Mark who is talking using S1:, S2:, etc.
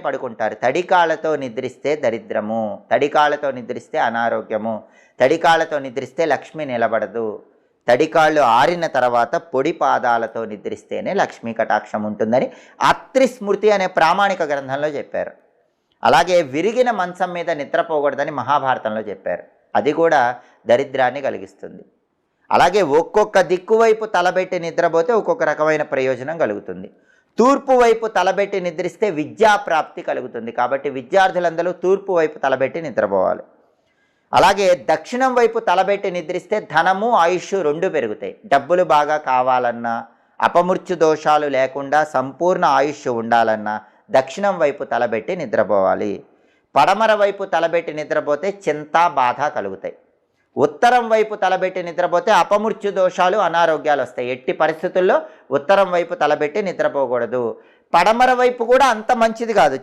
S1: పడుకుంటారు. తడికాళ్ళతో నిద్రిస్తే దరిద్రము, తడికాళ్ళతో నిద్రిస్తే అనారోగ్యము, తడికాళ్ళతో నిద్రిస్తే లక్ష్మి నిలబడదు, తడికాళ్ళు ఆరిన తర్వాత పొడి పాదాలతో నిద్రిస్తేనే లక్ష్మీ కటాక్షం ఉంటుందని అత్రి స్మృతి అనే ప్రామాణిక గ్రంథంలో చెప్పారు. అలాగే విరిగిన మంచం మీద నిద్రపోకూడదని మహాభారతంలో చెప్పారు. అది కూడా దరిద్రాన్ని కలిగిస్తుంది. అలాగే ఒక్కొక్క దిక్కు వైపు తలబెట్టి నిద్రపోతే ఒక్కొక్క రకమైన ప్రయోజనం కలుగుతుంది. తూర్పు వైపు తలబెట్టి నిద్రిస్తే విద్యాప్రాప్తి కలుగుతుంది. కాబట్టి విద్యార్థులందరూ తూర్పు వైపు తలబెట్టి నిద్రపోవాలి. అలాగే దక్షిణం వైపు తలబెట్టి నిద్రిస్తే ధనము ఆయుష్ రెండు పెరుగుతాయి. డబ్బులు బాగా కావాలన్నా, అపమృత్యు దోషాలు లేకుండా సంపూర్ణ ఆయుష్ ఉండాలన్నా దక్షిణం వైపు తలబెట్టి నిద్రపోవాలి. పడమర వైపు తలబెట్టి నిద్రపోతే చింత బాధ కలుగుతాయి. ఉత్తరం వైపు తలబెట్టి నిద్రపోతే అపమృత్యు దోషాలు అనారోగ్యాలు వస్తాయి. ఎట్టి పరిస్థితుల్లో ఉత్తరం వైపు తలబెట్టి నిద్రపోకూడదు. పడమర వైపు కూడా అంత మంచిది కాదు.